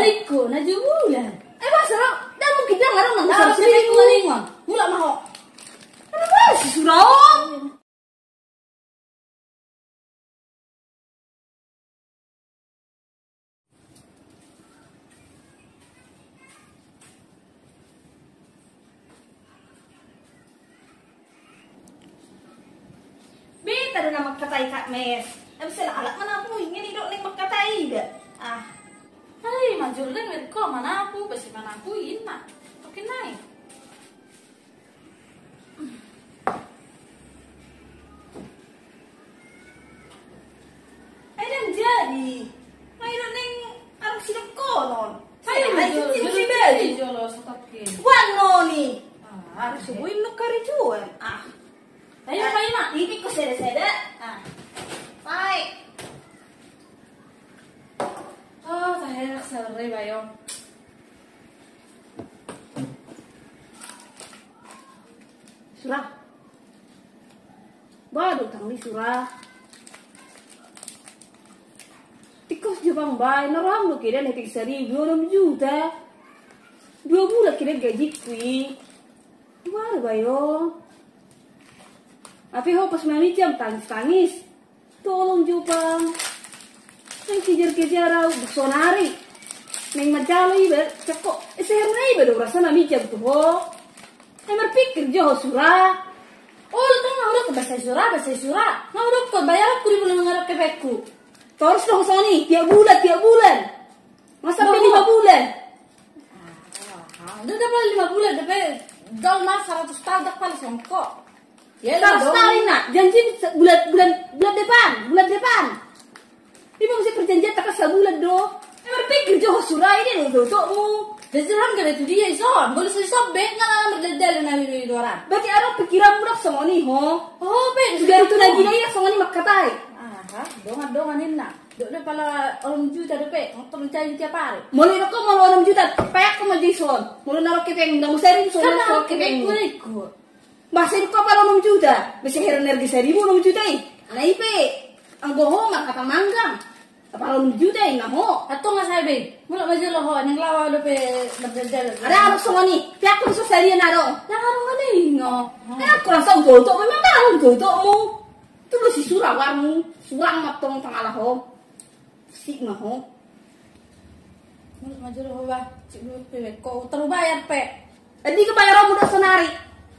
Mariku, najubulan. Masarap, dah mungkin dia ngarang nang Harus sarap saya kuningon. Mula maho. Ano si Surao? Bita na magkatay ka, mes. Abi sila alak man ako, ingin ito ning magkatay da. Ay, majulan mereka mana aku, pasti mana aku ina. Oke naik. Ay nang jadi. Mayroon ning arang silap ko non. Ay, Ay, si Beli. jolo satakin. Wano ni. Harus Subuin no karijuan. Ayo, kayo na. Ini ko seda-seda. Bye. Oh, saya sore bayo. Surah. Baru tangli surah. Tikos Jepang bay, naram lo kira netik sari 2 juta. 2 bulan kira gaji kui. Baru bayo. Tapi ho pas mami jam tangis-tangis. Tolong Jepang. Neng kejar-kejar au sonari. Neng macalo iba cakok. Seher na iba do rasa mami jam tuh ho. Emar pikir jo surah. Oh, lu kan nguruk ke bahasa surah. Nguruk ke bayar aku di bulan ngarap ke bekku. Terus dong Sony, tiap bulan. Masa sampai 5 bulan. Udah dapat 5 bulan, dapat dal mas 100 tahun dak paling songkok. Ya lah, sekali nak. Janji bulan depan. Ini mesti perjanjian tak sebulan do. Emar pikir jo surah ini do tokmu. Jajaran gak itu dia son, boleh saya sobek nggak berdedel nabi orang. Berarti ada pikiran mudah sama ni ho. Oh ben, Sudah itu lagi dia sama ni makatai. Dongan nina. Dok pala orang juta depe, motor mencari tiap hari. Mulai aku mau 6 juta, payak aku maju son. Mulai naruh kepeng, dah musari son. Kan kepeng ku. Masih kau pala 6 juta, bisa heran energi 1.000 6 juta ini. Anak ipe, anggo ho kata manggang. Apa 6 juta ini ho? Atau nggak saya be, mulai maju loh yang lawa depe berdedel. Ada anak sama ni, payak aku bisa salian naro. Yang orang mana ingo? Aku rasa gotok, memang tahu gotokmu. Itu lu si surawarmu, surang matong tengah ho. Sik mah ho. Mulai maju loh bah, cik dulu pe, kau terbayar pe. Jadi kebayaran mudah senari.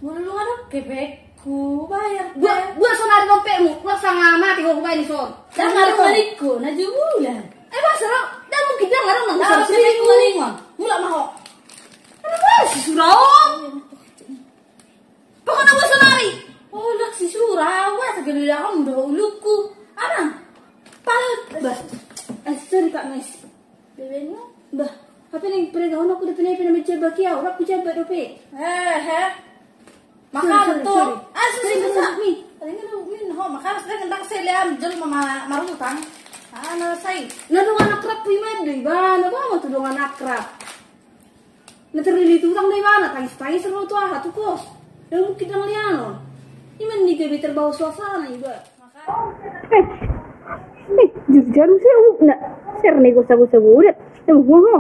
Mulai lu ada kepekku bayar. Gua senari dompetmu, gua sangat mati gua bayar ni son. Dan ngaruh mariku, najubulan. Masarap, dah mungkin dia ngarang nang Harus saya kuningon. Mula maho. Ano si Surao? Pokoknya gua senari. Oh, lak si Surau, segala dalam dahuluku. Ana, Palit. Bah, sorry Kak Mes. bebeknya. Bah, apa nih peregawan aku udah pindah mencoba kia, orang aku coba dope. Makan tuh. Sorry besar mi. Paling min ho, makan sudah kendang seleam jel mama marutang. Ana sai. Nadong anak krap pimen deh, ba, napa tuh dong anak krap. Naterli tutang deh ba, tangis seru tuh ah tuh kos. Dan mungkin nang lianon. Iman nih gabi terbawa suasana juga. Jarum saya nak share nego sabu-sabu udah. Mau ho.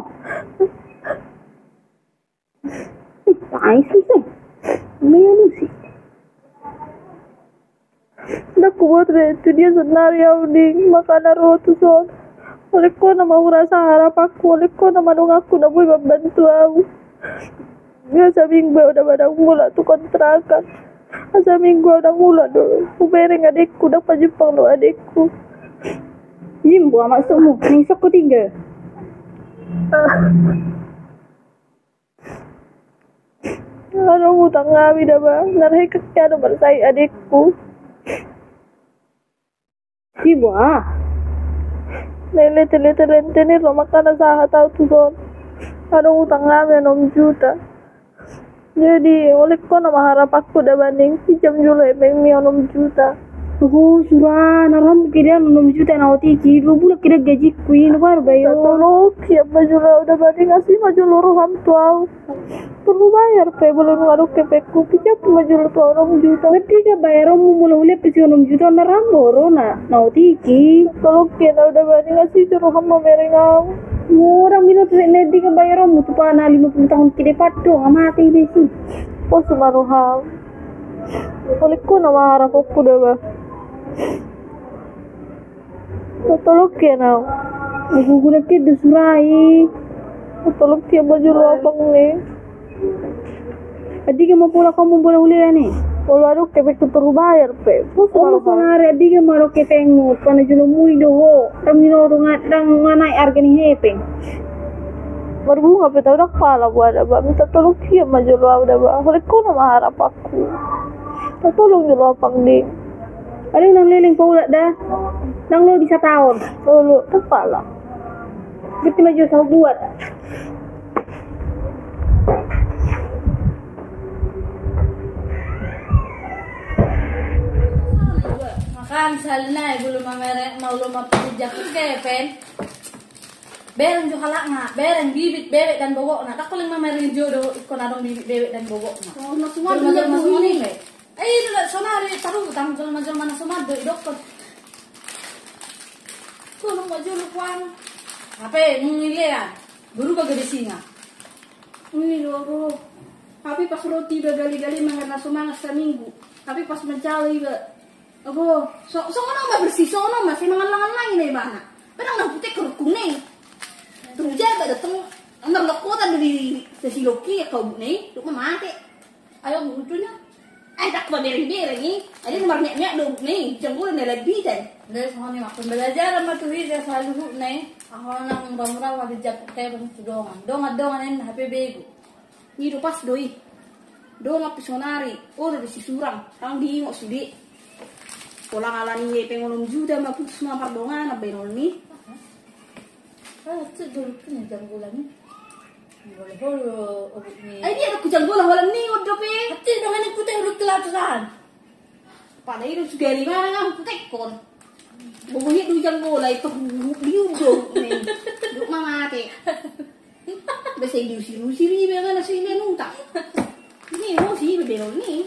Ai susah. Meanu sih. Nak buat itu dia senar ya uding makanan rotu son. Oleh ko na rasa harap aku, oleh ko na manung aku na boy membantu aku. Ya sabing ba udah pada mula tu kontrakan. Asa minggu udah mula do. Ubereng adekku dak pajipang lo adekku. Jimbo maksudmu, nisok ko 3. Ano utang kami na ba? Narhay kaya naman sa adekku. Jimbo Nilete ni makana sa hataw tu son. Ano utang kami 6 juta. Jadi oleh ko na maharap aku dah banding si jam julay peng 6 juta. Oh, surah, naram kira 6 juta na otiki, 2 bulan kira gaji queen war bayo. Tolong siap majula udah banding asli majula roham tuau. Perlu bayar pe belum ngaruh ke pekku pijak majula tuau 6 juta. Berarti ka bayaran mo mula pesi 6 juta naram boro na otiki. Tolong kena udah banding asli roham mamerengau. Orang minat Nek di ka bayar mo tu pa na 50 tahun ke depan dong amati besi. Po sumaruham. Ulit ko na maharap ako diba? Natulog ya na. Nagugulat ka dusurai. Natulog ya baju lubang ni. Adi ka mapula ka mo bola ulian eh. Kalau ada kepek tutur bayar pe. Po Oh, sumaruham. sonare adi ka maro keteng mo panajulo muy do ho. Ramino rang nganai argani hepeng. Berbunga pe tau dak pala buat ba. Minta tolong ya maju lu udah ba. Ulit ko na maharap aku. Natulog yung lubang ni. Ada nang liling paulat dah. Nang lo bisa tahun. Lolo, tak pala. Gitu maju sa buat. Makan salna belum mamere mau lumah pijak kepen. Bereng jo halak bereng bibit bebek dan bobok na. Tak paling mamere jodoh ikon adong bibit bebek dan bobok na. Oh, na semua Jual dia semua ni. ni. Itu lah sonari taruh tang jual mana semua do dokter. Kau nung jual kuang. Apa mengile ya? Guru bagai di singa. Ini loh. Tapi pas roti udah gali-gali mengenai semangat seminggu. Tapi pas mencari ba. Ago, so ono ba bersih so ono masih mangan-langan ini bana. Padang nang putih kerukung nih. Tujar ba datang ngerlokotan dari sesi loki ya kau nih, duk mati. Ayo butuhnya. Ay tak ba bereng-bereng ni. Ada nomor nya duk nih, jangkul na lebih dan. Dari sana mak belajar sama tuh dia selalu nih. Aku nang bamra wadi jak kayak bang dongan ini HP bego. Ni do pas doi. Do ma pisonari, udah di surang, tang di ngok sudi. Polang alani ye pengonom juda ma putus ma pardongan na benon ni. Itu dulu kan jam bulan ni. Boleh boleh obut ni. Ay dia aku janggo lah walam ni udah pe. Hati dong ini putih udah kelatusan. Pada itu segari mana ngam tekon. Bubuhi du janggo lah itu diudo ni. Duk mangate. Bese diusir-usir ibe ngana sini nunta. Ni mo si benon ni.